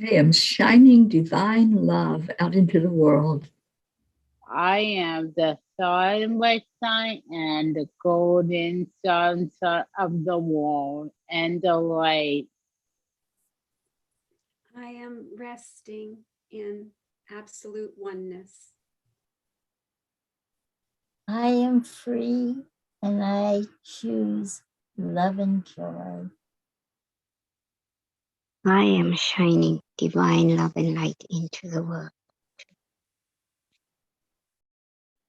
I am shining divine love out into the world. I am the sunlit sun and the golden sunset of the world and the light. I am resting in absolute oneness. I am free and I choose love and joy. I am shining divine love and light into the world.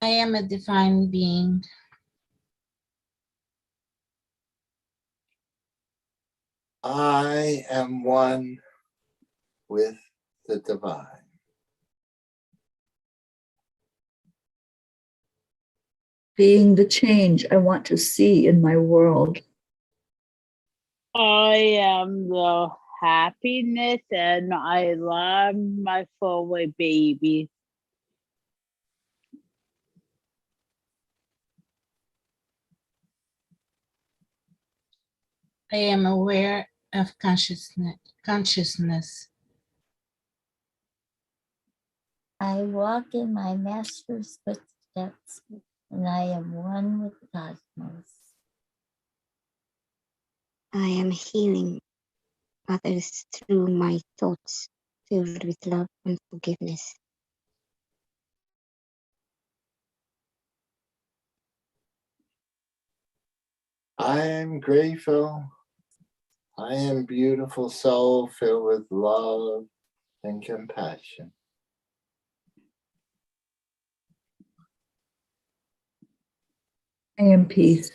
I am a divine being. I am one with the divine. Being the change I want to see in my world. I am the happiness and I love my furry baby. I am aware of consciousness. I walk in my master's footsteps and I am one with the cosmos. I am healing others through my thoughts filled with love and forgiveness. I am grateful. I am beautiful soul filled with love and compassion. I am peace.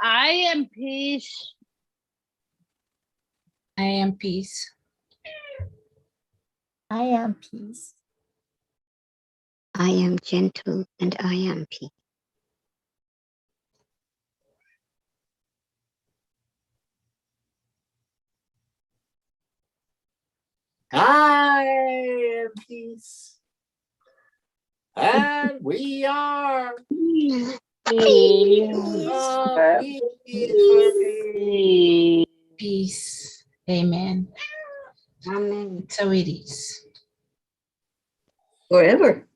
I am peace. I am peace. I am peace. I am gentle and I am peace. I am peace. And we are peace. Peace. Amen. Amen. So it is. Forever.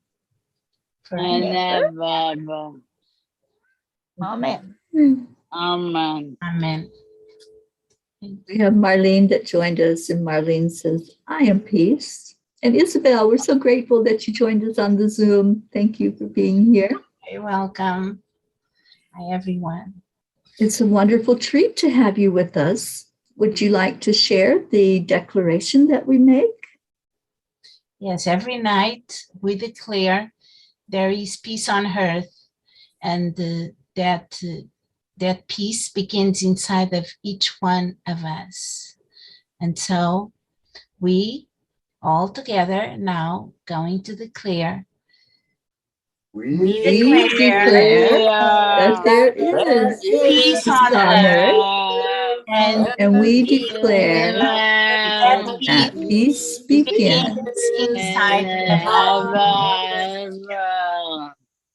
And Forever. ever. Amen. Amen. Amen. We have Marlene that joined us, and Marlene says, I am peace. And Isabel, we're so grateful that you joined us on the Zoom. Thank you for being here. You're welcome. Hi, everyone. It's a wonderful treat to have you with us. Would you like to share the declaration that we make? Yes, every night we declare there is peace on earth, and that peace begins inside of each one of us. And so we all together now going to declare. We declare that there is peace on earth, and we declare that that peace begins. inside of us.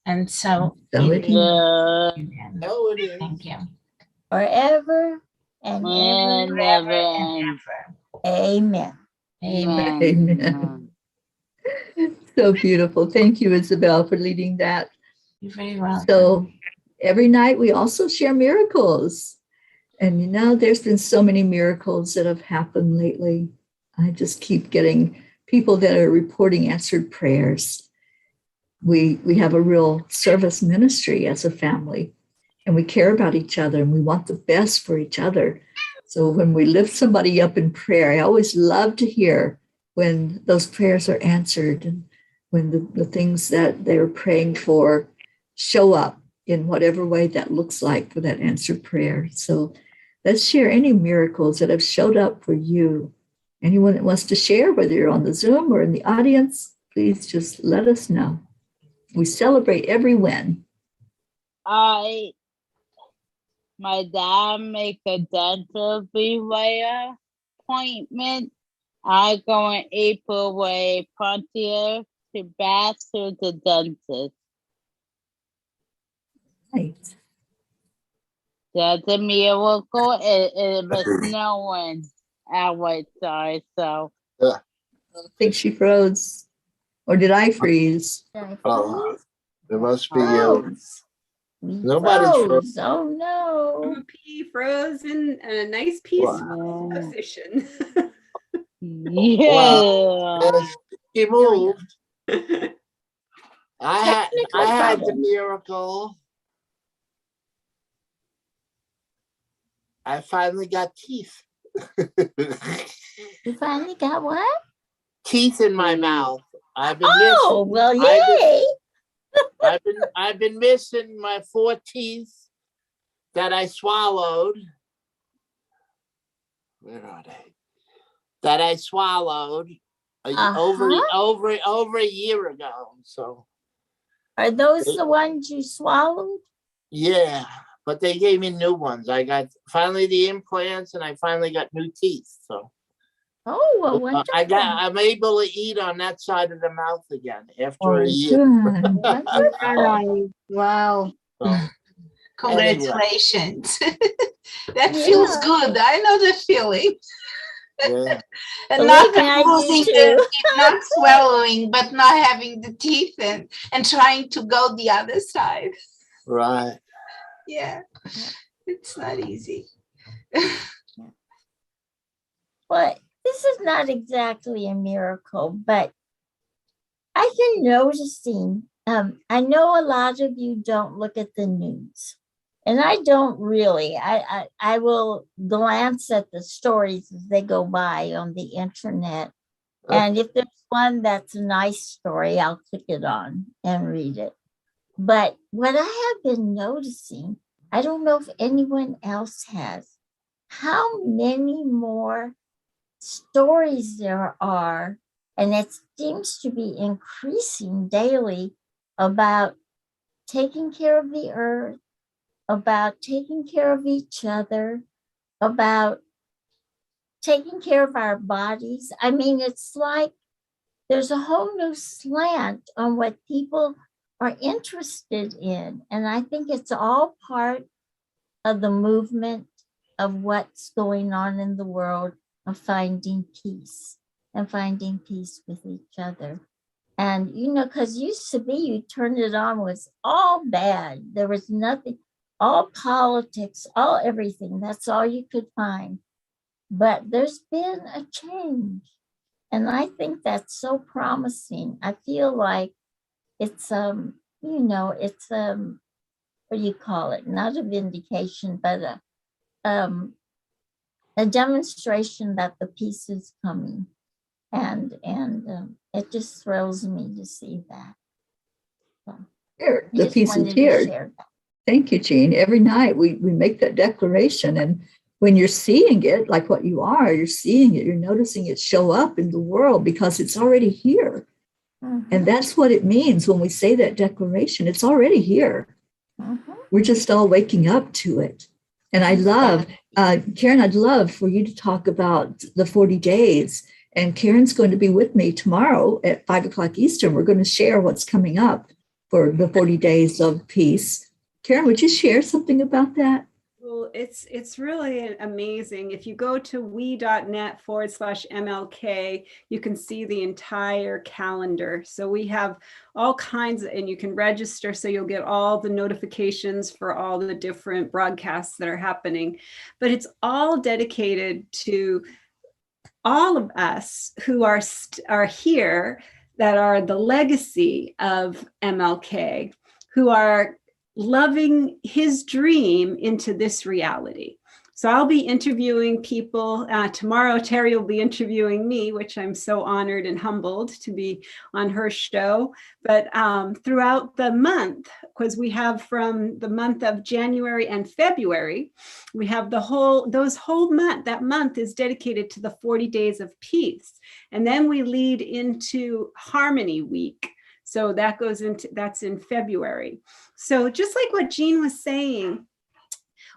And so So it it is. is. Amen. know it is. Thank you. Forever and ever. Forever and ever. Amen. Amen. Amen. So beautiful. Thank you, Isabel, for leading that. You're very welcome. So every night we also share miracles. And you know, there's been so many miracles that have happened lately. I just keep getting people that are reporting answered prayers. We have a real service ministry as a family, and we care about each other and we want the best for each other. So when we lift somebody up in prayer, I always love to hear when those prayers are answered and when the things that they're praying for show up in whatever way that looks like for that answered prayer. So let's share any miracles that have showed up for you. Anyone that wants to share, whether you're on the Zoom or in the audience, please just let us know. We celebrate every win. My dad make a dental rewire appointment. I go on April with Frontier to back to the dentist. Right. That's a miracle. It was snowing outside, so I think she froze. Or did I freeze? Did I Oh, freeze? it must be you. Froze. We Nobody's froze. Oh no. P froze in a nice peaceful Wow. position. Yeah. He moved. I had the problem. miracle. I finally got teeth. You finally got what? Teeth in my mouth. I've been Oh, missing. well, yay. I've been missing my 4 teeth that I swallowed. Where are they? That I swallowed over a year ago. So Are those the ones you swallowed? yeah, but they gave me new ones. I got finally the implants, and I finally got new teeth. So Oh, well, wonderful. I'm able to eat on that side of the mouth again after a Oh, year. good. Wonderful. Wow. So, Congratulations. That Yeah. feels good. I know the feeling. yeah. And Believe not me, I do losing too. the teeth, not swallowing, but not having the teeth and trying to go the other side. Right. Yeah, it's not easy. Well, this is not exactly a miracle, but I've been noticing, I know a lot of you don't look at the news, and I don't really. I will glance at the stories as they go by on the internet. And if there's one that's a nice story, I'll click it on and read it. But what I have been noticing, I don't know if anyone else has, how many more stories there are, and it seems to be increasing daily, about taking care of the earth, about taking care of each other, about taking care of our bodies. I mean, it's like there's a whole new slant on what people are interested in. And I think it's all part of the movement of what's going on in the world of finding peace and finding peace with each other. And, you know, because used to be you turned it on, was all bad. There was nothing, all politics, all everything. That's all you could find. But there's been a change. And I think that's so promising. I feel like it's you know, it's what do you call it? Not a vindication, but a demonstration that the peace is coming. And it just thrills me to see that. So Here, I the just peace is wanted to here. share that. Thank you, Jean. Every night we make that declaration. And when you're seeing it, like what you are, you're seeing it, you're noticing it show up in the world because it's already here. Mhm, And that's what it means when we say that declaration. It's already here. mhm. We're just all waking up to it. And I love, Karen, I'd love for you to talk about the 40 days. And Karen's going to be with me tomorrow at 5 o'clock Eastern. We're going to share what's coming up for the 40 days of peace. Karen, would you share something about that? Well, it's really amazing. If you go to we.net/MLK, you can see the entire calendar. So we have all kinds of, and you can register so you'll get all the notifications for all the different broadcasts that are happening. But it's all dedicated to all of us who are here, that are the legacy of MLK, who are loving his dream into this reality. So I'll be interviewing people tomorrow. Teri will be interviewing me, which I'm so honored and humbled to be on her show. But throughout the month, because we have from the month of January and February, we have that month is dedicated to the 40 days of peace. And then we lead into Harmony Week. So that's in February. So just like what Jean was saying,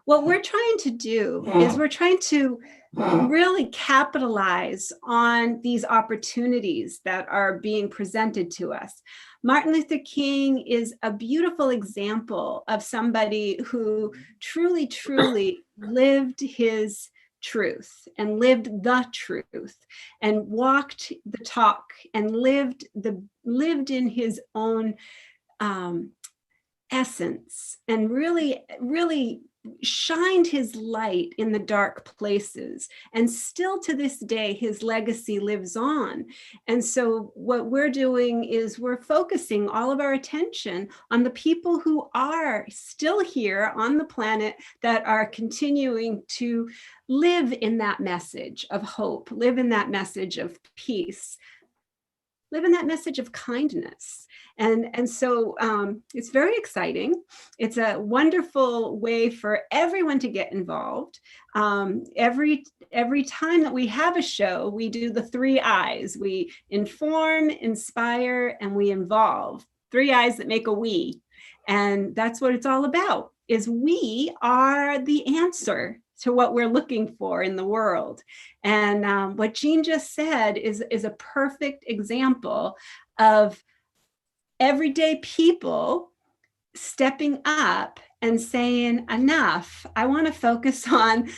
what we're trying to do is we're trying to really capitalize on these opportunities that are being presented to us. Martin Luther King is a beautiful example of somebody who truly, truly lived his truth and lived the truth and walked the talk and lived in his own essence, and really shined his light in the dark places. And still to this day, his legacy lives on. And so what we're doing is we're focusing all of our attention on the people who are still here on the planet that are continuing to live in that message of hope, live in that message of peace, live in that message of kindness. And so it's very exciting. It's a wonderful way for everyone to get involved. Every time that we have a show, we do the 3 I's. We inform, inspire, and we involve. 3 I's that make a we. And that's what it's all about, is we are the answer to what we're looking for in the world. And what Jean just said is a perfect example of everyday people stepping up and saying, enough, I want to focus on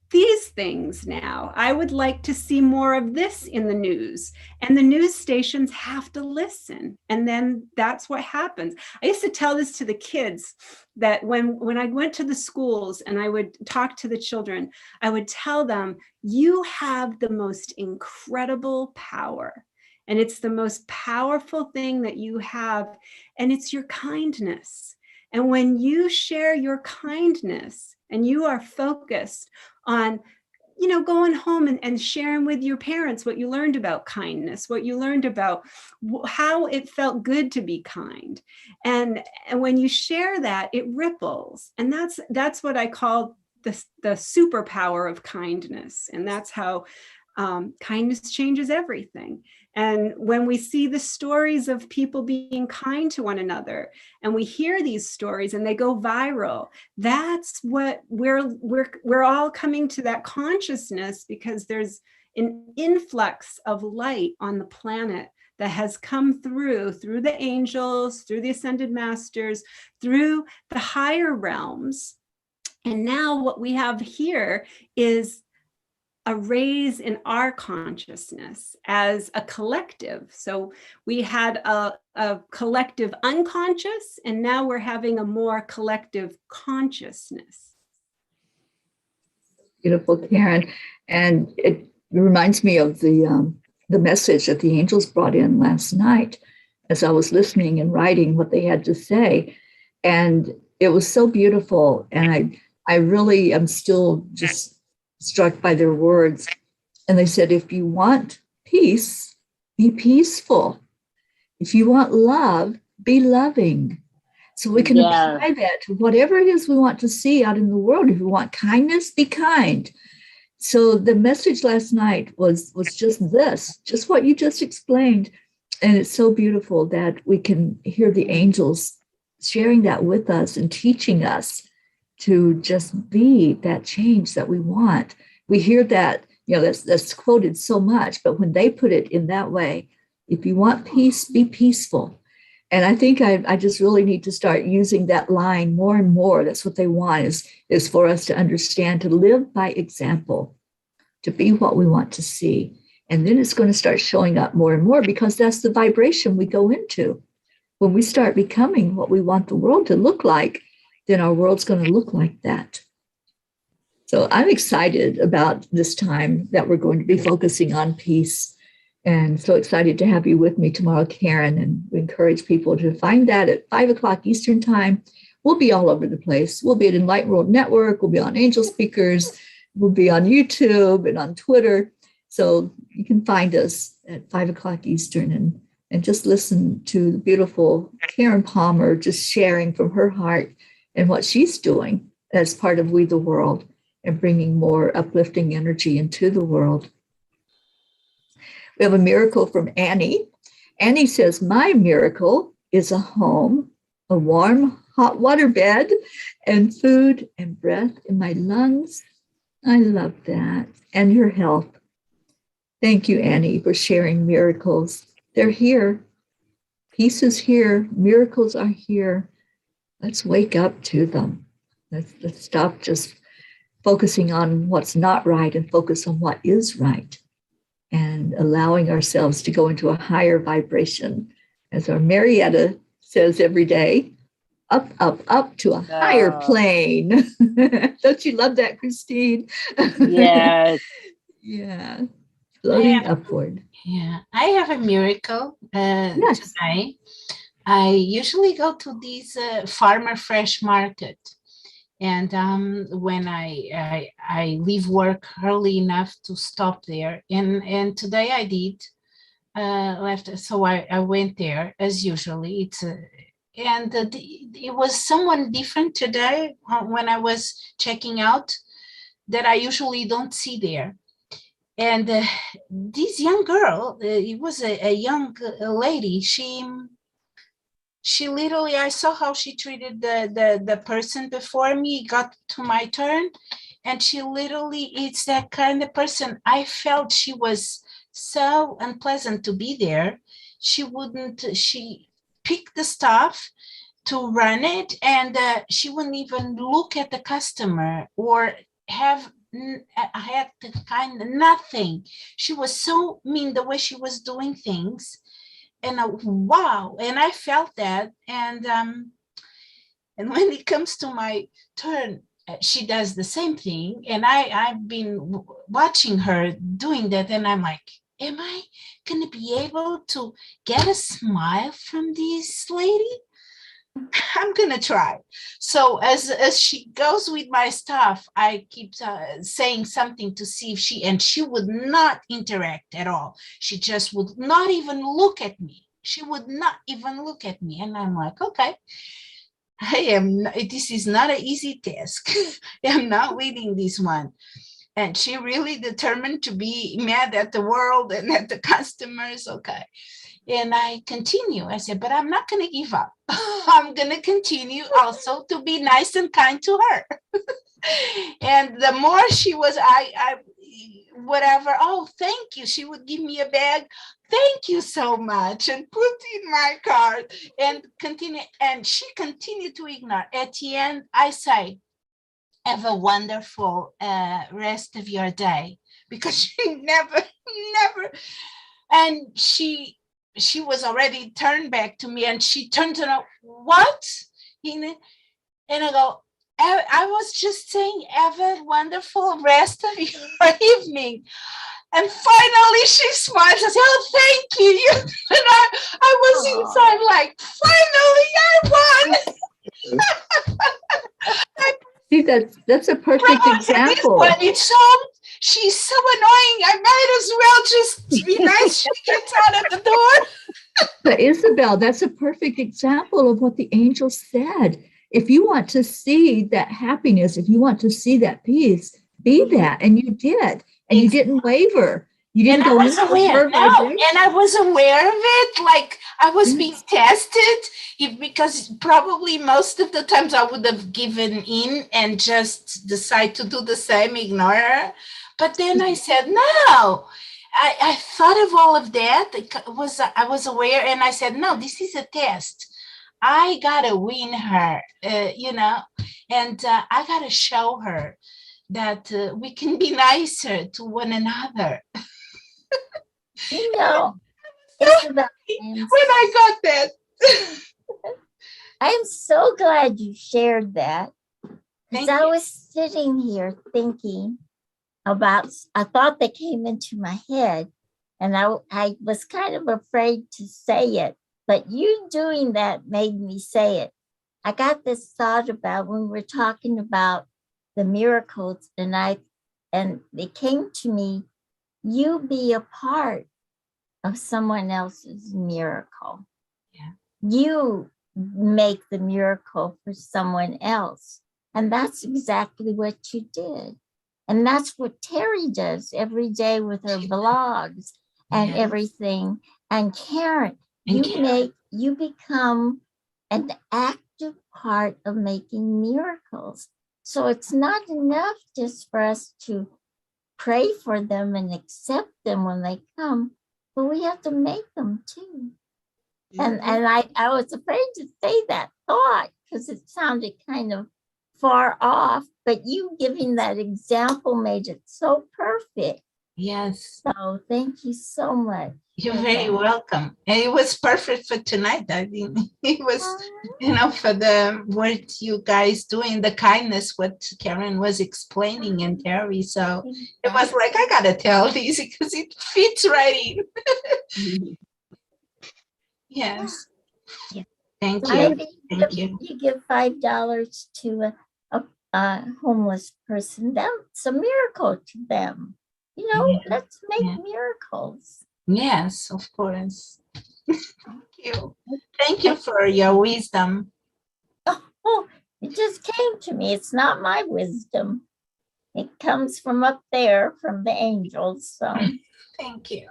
these things now. I would like to see more of this in the news. And the news stations have to listen. And then that's what happens. I used to tell this to the kids, that when I went to the schools and I would talk to the children, I would tell them, you have the most incredible power. And it's the most powerful thing that you have. And it's your kindness. And when you share your kindness and you are focused on, going home and sharing with your parents what you learned about kindness, what you learned about how it felt good to be kind. And when you share that, it ripples. And that's what I call the superpower of kindness. And that's how kindness changes everything. And when we see the stories of people being kind to one another, and we hear these stories and they go viral, that's what we're all coming to that consciousness, because there's an influx of light on the planet that has come through the angels, through the ascended masters, through the higher realms. And now what we have here is a raise in our consciousness as a collective. So we had a collective unconscious, and now we're having a more collective consciousness. Beautiful, Karen. And it reminds me of the message that the angels brought in last night as I was listening and writing what they had to say. And it was so beautiful. And I really am still just struck by their words. And they said, if you want peace, be peaceful. If you want love, be loving. So we can apply that to whatever it is we want to see out in the world. If you want kindness, be kind. So the message last night was just this, just what you just explained. And it's so beautiful that we can hear the angels sharing that with us and teaching us to just be that change that we want. We hear that, that's quoted so much, but when they put it in that way, if you want peace, be peaceful. And I think I just really need to start using that line more and more. That's what they want, is for us to understand, to live by example, to be what we want to see. And then it's going to start showing up more and more, because that's the vibration we go into. When we start becoming what we want the world to look like, then our world's going to look like that. So I'm excited about this time that we're going to be focusing on peace. And so excited to have you with me tomorrow, Karen. And we encourage people to find that at 5 o'clock Eastern time. We'll be all over the place. We'll be at Enlightened World Network. We'll be on Angel Speakers. We'll be on YouTube and on Twitter. So you can find us at 5 o'clock Eastern and just listen to the beautiful Karen Palmer just sharing from her heart and what she's doing as part of We the World and bringing more uplifting energy into the world. We have a miracle from Annie. Annie says, my miracle is a home, a warm, hot water bed, and food and breath in my lungs. I love that. And your health. Thank you, Annie, for sharing miracles. They're here. Peace is here. Miracles are here. Let's wake up to them. Let's stop just focusing on what's not right and focus on what is right, and allowing ourselves to go into a higher vibration. As our Marietta says every day, up, up, up to a higher plane. Don't you love that, Christine? Yes. Yeah, floating upward. Yeah, I have a miracle Yes. today. I usually go to these farmer fresh market, and when I leave work early enough to stop there, and today I did left, so I went there as usually. It's and it was someone different today when I was checking out that I usually don't see there. And this young girl, it was a young lady. She literally, I saw how she treated the person before me. Got to my turn, and she literally, it's that kind of person. I felt she was so unpleasant to be there. She picked the stuff to run it, and she wouldn't even look at the customer or have had the kind of nothing. She was so mean the way she was doing things, and wow, and I felt that, and when it comes to my turn, she does the same thing, and I've been watching her doing that, and I'm like, am I gonna be able to get a smile from this lady? I'm gonna try. So as she goes with my stuff, I keep saying something to see if she would not interact at all. She just would not even look at me. She would not even look at me. And I'm like, okay, this is not an easy task. I'm not winning this one. And she really determined to be mad at the world and at the customers. Okay. And I continue. I said, but I'm not going to give up. I'm going to continue also to be nice and kind to her. And the more she was, whatever, oh, thank you. She would give me a bag. Thank you so much. And put in my card and continue. And she continued to ignore. At the end, I say, have a wonderful rest of your day. Because she never, and she was already turned back to me, and she turned to know what, and I go, I was just saying, have a wonderful rest of your evening. And finally she smiles and says, oh, thank you. And I was inside like, finally I won. See, that's a perfect example. She's so annoying. I might as well just be nice. She gets out of the door. But Isabel, that's a perfect example of what the angel said. If you want to see that happiness, if you want to see that peace, be that. And you did. And you didn't waver. You didn't go into her vibration. And I was aware of it. Like I was being tested, because probably most of the times I would have given in and just decide to do the same, ignore her. But then I said, no. I thought of all of that. I was aware, and I said, no, this is a test. I gotta win her, and I gotta show her that we can be nicer to one another. Isabel, when I got that. I'm so glad you shared that. Thank I you. was sitting here thinking about a thought that came into my head, and I was kind of afraid to say it, but you doing that made me say it. I got this thought about when we're talking about the miracles, and it came to me, you be a part of someone else's miracle. Yeah. You make the miracle for someone else. And that's exactly what you did. And that's what Teri does every day with her vlogs and everything. And Karen, you become an active part of making miracles. So it's not enough just for us to pray for them and accept them when they come, but we have to make them too. And I was afraid to say that thought because it sounded kind of far off, but you giving that example made it so perfect. Yes. So thank you so much. You're very welcome. And it was perfect for tonight. I think it was, for the what you guys doing, the kindness, what Karen was explaining and Teri. So it was like, I gotta tell these because it fits right in. Yes. Yeah. Thank I you. think Thank if you. you give $5 to a homeless person, that's a miracle to them. Let's make miracles. Yes, of course. Thank you. Thank you for your wisdom. Oh, it just came to me. It's not my wisdom. It comes from up there, from the angels. So Thank you.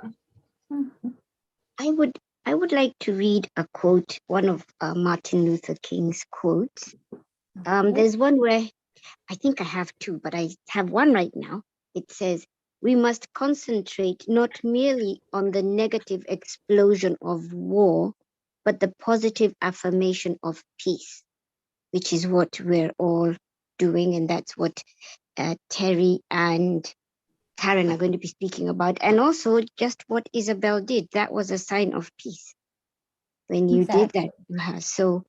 I would like to read a quote, one of Martin Luther King's quotes. There's one where I think I have two, but I have one right now. It says, "We must concentrate not merely on the negative explosion of war, but the positive affirmation of peace," which is what we're all doing. And that's what Teri and Karen are going to be speaking about. And also just what Isabel did. That was a sign of peace when you did that to her. So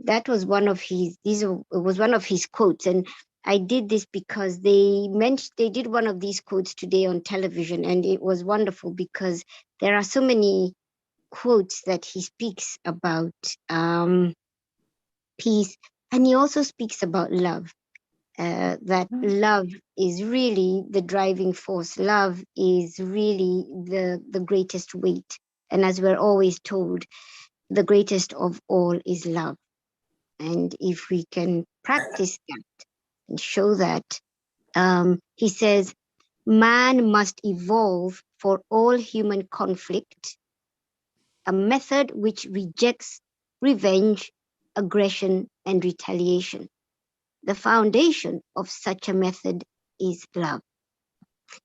that was one of his, it was one of his quotes. And I did this because they did one of these quotes today on television, and it was wonderful because there are so many quotes that he speaks about peace, and he also speaks about love. That love is really the driving force. Love is really the greatest weight. And as we're always told, the greatest of all is love. And if we can practice that and show that, he says, man must evolve for all human conflict a method which rejects revenge, aggression, and retaliation. The foundation of such a method is love.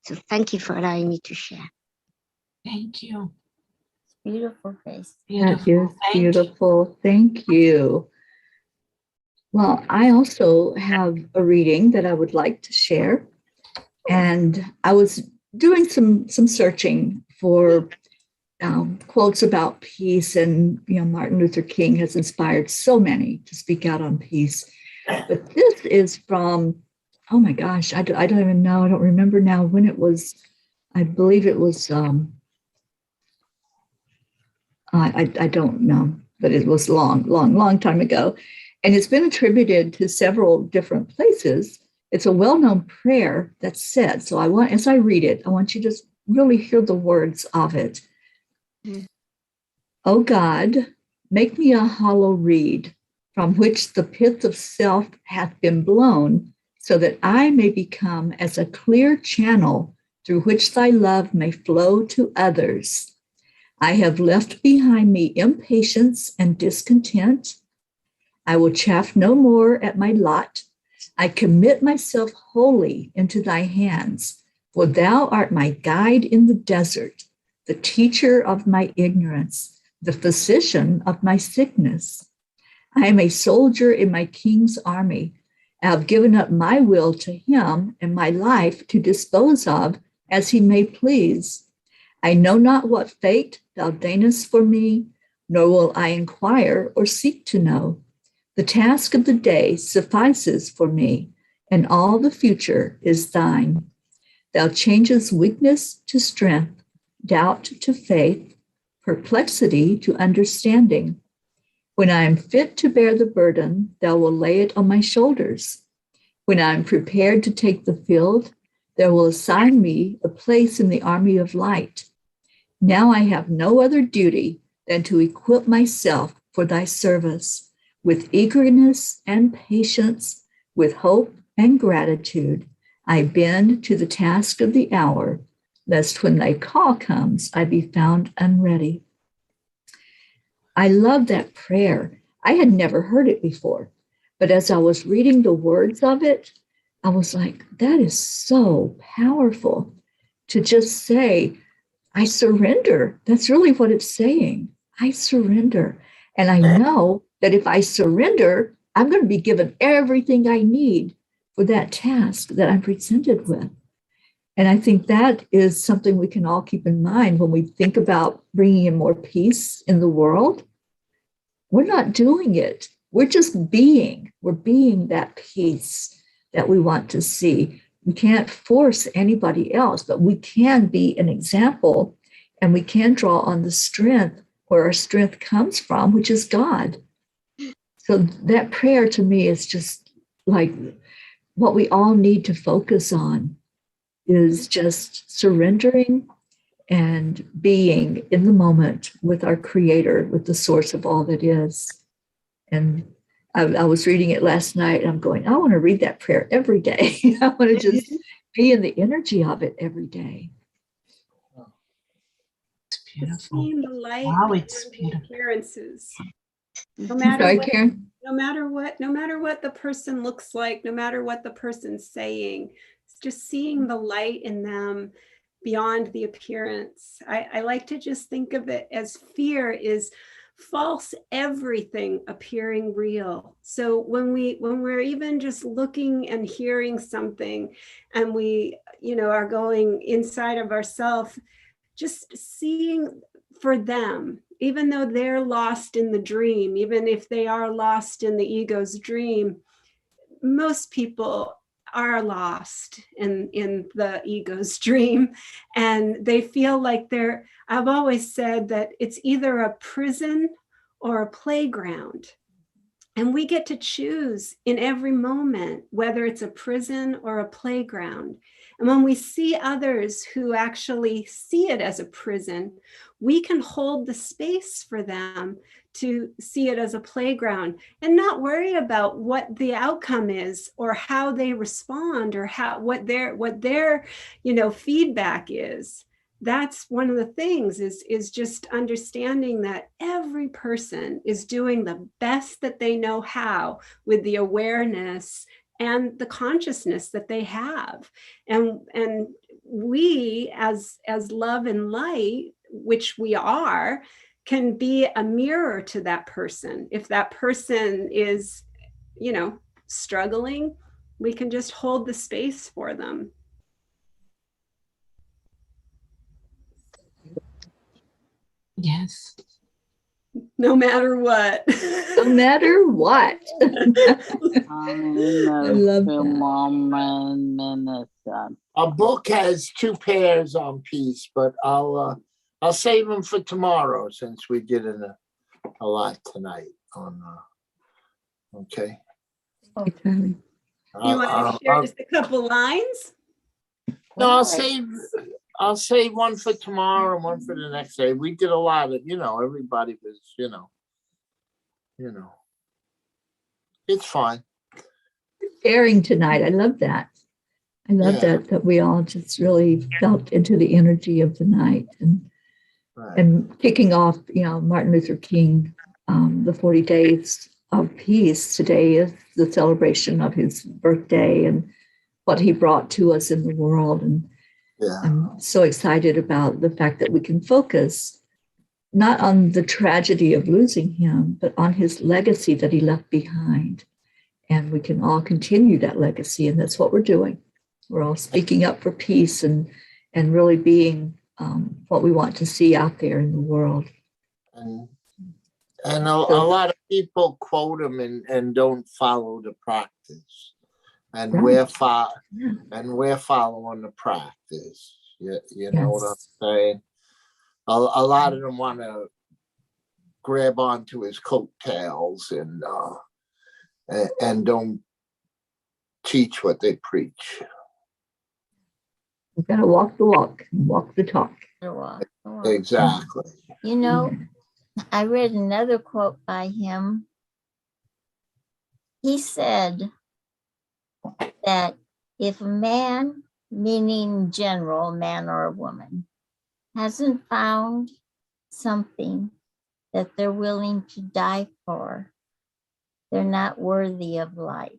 So thank you for allowing me to share. Thank you. beautiful, Grace. That is beautiful. Thank you. Well, I also have a reading that I would like to share. And I was doing some searching for quotes about peace, and Martin Luther King has inspired so many to speak out on peace. But this is from, oh my gosh, I don't even know. I don't remember now when it was. I believe it was, I don't know, but it was long time ago. And it's been attributed to several different places. It's a well-known prayer that's said. So as I read it, I want you to just really hear the words of it. O God, make me a hollow reed from which the pith of self hath been blown, so that I may become as a clear channel through which thy love may flow to others. I have left behind me impatience and discontent. I will chafe no more at my lot. I commit myself wholly into thy hands, for thou art my guide in the desert, the teacher of my ignorance, the physician of my sickness. I am a soldier in my king's army. I have given up my will to him and my life to dispose of as he may please. I know not what fate thou deignest for me, nor will I inquire or seek to know. The task of the day suffices for me, and all the future is thine. Thou changest weakness to strength, doubt to faith, perplexity to understanding. When I am fit to bear the burden, thou wilt lay it on my shoulders. When I am prepared to take the field, thou wilt assign me a place in the army of light. Now I have no other duty than to equip myself for thy service with eagerness and patience, with hope and gratitude. I bend to the task of the hour, lest when thy call comes, I be found unready. I love that prayer. I had never heard it before, but as I was reading the words of it, I was like, that is so powerful to just say, I surrender. That's really what it's saying. I surrender. And I know that if I surrender, I'm going to be given everything I need for that task that I'm presented with. And I think that is something we can all keep in mind when we think about bringing in more peace in the world. We're not doing it. We're just being. We're being that peace that we want to see. We can't force anybody else, but we can be an example, and we can draw on the strength where our strength comes from, which is God. So that prayer to me is just like what we all need to focus on, is just surrendering and being in the moment with our Creator, with the source of all that is. And I was reading it last night, and I'm going, I want to read that prayer every day. I want to just be in the energy of it every day. It's beautiful. Seeing the light Wow, behind it's the beautiful. appearances. No I'm matter sorry, what, Karen. no matter what the person looks like, no matter what the person's saying, it's just seeing the light in them beyond the appearance. I like to just think of it as fear is false everything appearing real. So when we're even just looking and hearing something, and we are going inside of ourselves, just seeing for them, even though they're lost in the dream, even if they are lost in the ego's dream, most people are lost in the ego's dream, and they feel like I've always said that it's either a prison or a playground. And we get to choose in every moment whether it's a prison or a playground. And when we see others who actually see it as a prison, we can hold the space for them to see it as a playground and not worry about what the outcome is or how they respond or what their feedback is. That's one of the things is just understanding that every person is doing the best that they know how with the awareness and the consciousness that they have. And we as love and light, which we are, can be a mirror to that person. If that person is, struggling, we can just hold the space for them. Yes. No matter what. No matter what. I love that. A book has 2 pairs on peace, but I'll save them for tomorrow since we did a lot tonight on. Okay. Okay. You want to share just a couple lines? No, I'll save one for tomorrow and one for the next day. We did a lot of, everybody was, it's fine. Sharing tonight. I love that. I love that we all just really felt into the energy of the night, and kicking off, Martin Luther King, the 40 days of peace. Today is the celebration of his birthday and what he brought to us in the world. And I'm so excited about the fact that we can focus not on the tragedy of losing him, but on his legacy that he left behind. And we can all continue that legacy. And that's what we're doing. We're all speaking up for peace and really being what we want to see out there in the world. And a lot of people quote him and don't follow the practice. And we're following the practice. You know what I'm saying? A lot of them want to grab onto his coattails and don't teach what they preach. We've got to walk the walk and walk the talk. Exactly. I read another quote by him. He said that if a man, meaning general, man or a woman, hasn't found something that they're willing to die for, they're not worthy of life.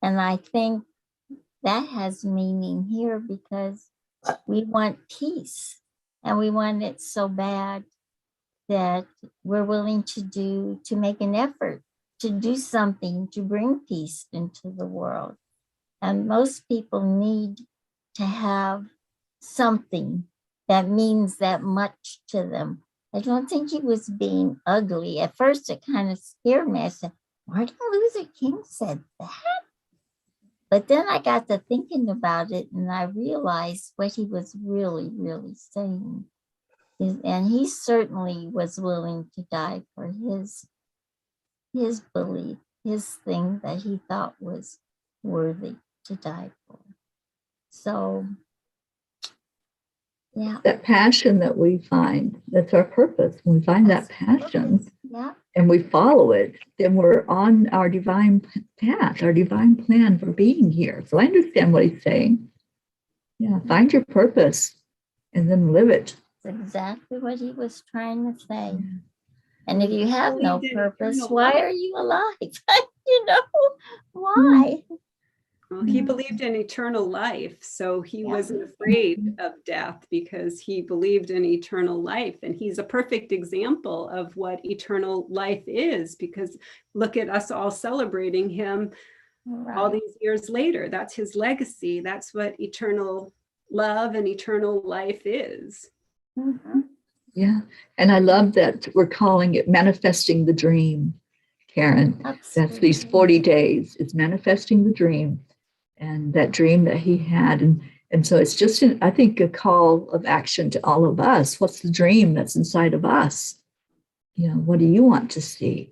And I think that has meaning here because we want peace, and we want it so bad that we're willing to make an effort to do something to bring peace into the world. And most people need to have something that means that much to them. I don't think he was being ugly. At first, it kind of scared me. I said, Martin Luther King said that? But then I got to thinking about it and I realized what he was really, really saying. And he certainly was willing to die for his belief, his thing that he thought was worthy to die for. So, yeah. That passion that we find, that's our purpose. When we find that passion and we follow it, then we're on our divine path, our divine plan for being here. So I understand what he's saying. Yeah, find your purpose and then live it. That's exactly what he was trying to say. And if you have no purpose, why are you alive? You know, why? Well, he believed in eternal life, so he wasn't afraid of death because he believed in eternal life. And he's a perfect example of what eternal life is, because look at us all celebrating him all these years later. That's his legacy. That's what eternal love and eternal life is. Mm-hmm. Yeah. And I love that we're calling it manifesting the dream, Karen. Absolutely. That's these 40 days. It's manifesting the dream and that dream that he had. And so it's just, I think, a call of action to all of us. What's the dream that's inside of us? You know, what do you want to see?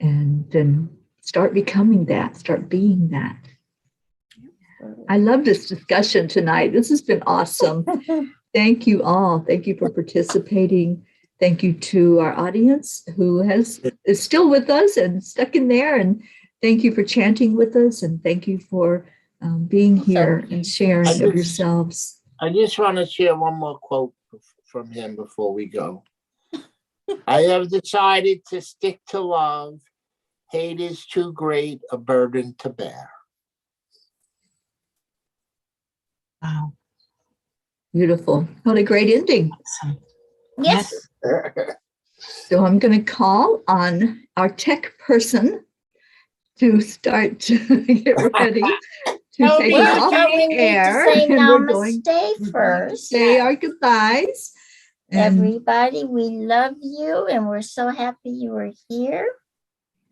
And then start becoming that, start being that. I love this discussion tonight. This has been awesome. Thank you all. Thank you for participating. Thank you to our audience who is still with us and stuck in there. And thank you for chanting with us. And thank you for being here and sharing of yourselves. I just want to share one more quote from him before we go. I have decided to stick to love. Hate is too great a burden to bear. Wow. Beautiful. What a great ending. Awesome. Yes. So I'm going to call on our tech person to start to get ready to take us off the air. Say And we're going namaste first. say our goodbyes. And Everybody, we love you and we're so happy you were here.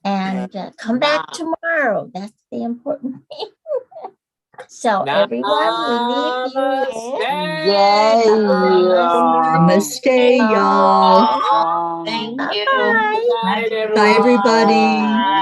And come back tomorrow. That's the important thing. So everyone, we leave you namaste, y'all. Thank you. Bye. Bye, everybody. Bye.